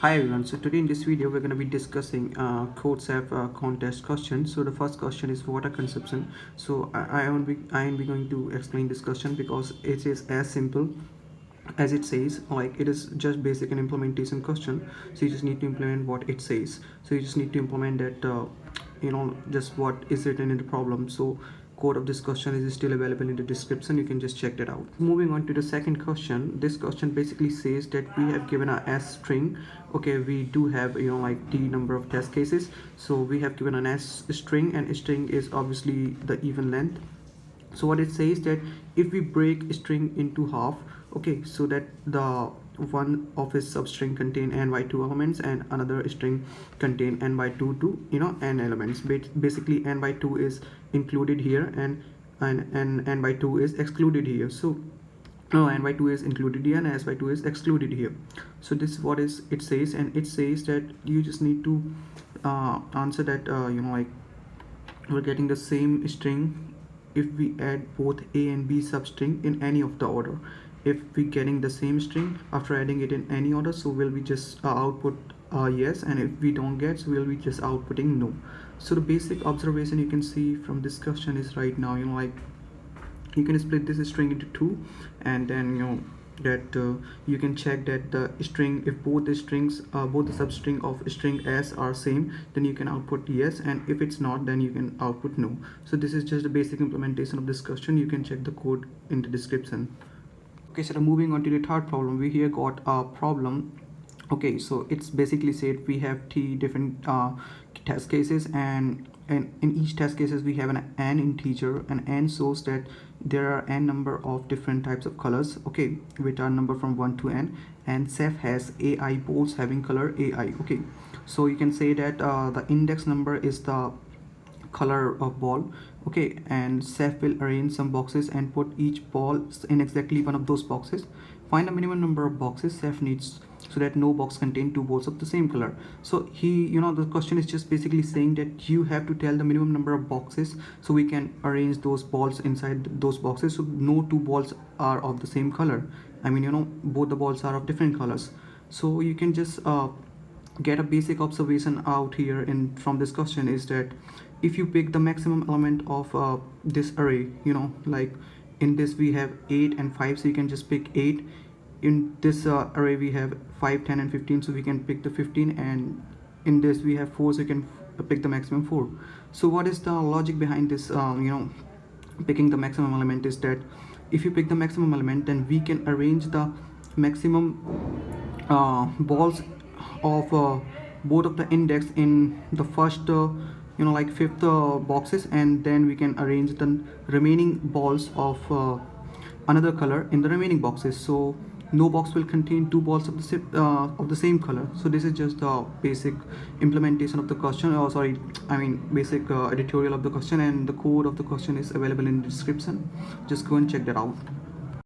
Hi everyone, so today in this video we're going to be discussing Codechef contest questions. So the first question is water consumption. So I am going to explain this question because it is as simple as it says. Like, it is just basic an implementation question, so you just need to implement what it says. So you just need to implement that, just what is written in the problem. So code of this question is still available in the description, you can just check that out. Moving on to the second question, this question basically says that we have given a s string. Okay, we do have like the number of test cases, so we have given an s string, and string is obviously the even length. So what it says that if we break string into half, okay, so that the one of its substring contain n by 2 elements and another string contain n by 2 to n elements. Basically n by 2 is included here, and n by 2 is excluded here. So no, n by 2 is included here and s by 2 is excluded here. So this is what is it says, and it says that you just need to answer that, like, we're getting the same string if we add both a and b substring in any of the order. If we getting the same string after adding it in any order, so we'll be just output yes, and if we don't get, so we'll be just outputting no. So the basic observation you can see from this question is right now, like, you can split this string into two, and then that you can check that the string, if both the strings, both the substring of string s are same, then you can output yes, and if it's not, then you can output no. So this is just a basic implementation of this question. You can check the code in the description. Okay, so moving on to the third problem, we here got a problem. Okay, so it's basically said we have three different test cases, and in each test cases we have an n integer, and n shows that there are n number of different types of colors, okay, which are number from 1 to n, and Ceph has ai balls having color ai. Okay, so you can say that the index number is the color of ball. Okay, and Ceph will arrange some boxes and put each ball in exactly one of those boxes. Find the minimum number of boxes Ceph needs so that no box contain two balls of the same color. So the question is just basically saying that you have to tell the minimum number of boxes so we can arrange those balls inside those boxes, so no two balls are of the same color. I mean, both the balls are of different colors. So you can just get a basic observation out here in from this question is that if you pick the maximum element of this array, like in this we have 8 and 5, so you can just pick 8. In this array we have 5, 10 and 15, so we can pick the 15, and in this we have 4, so you can pick the maximum 4. So what is the logic behind this, picking the maximum element is that if you pick the maximum element, then we can arrange the maximum balls of both of the index in the first like fifth boxes, and then we can arrange the remaining balls of another color in the remaining boxes, so no box will contain two balls of the same color. So this is just the basic implementation of the question, or sorry, I mean basic editorial of the question, and the code of the question is available in the description. Just go and check that out.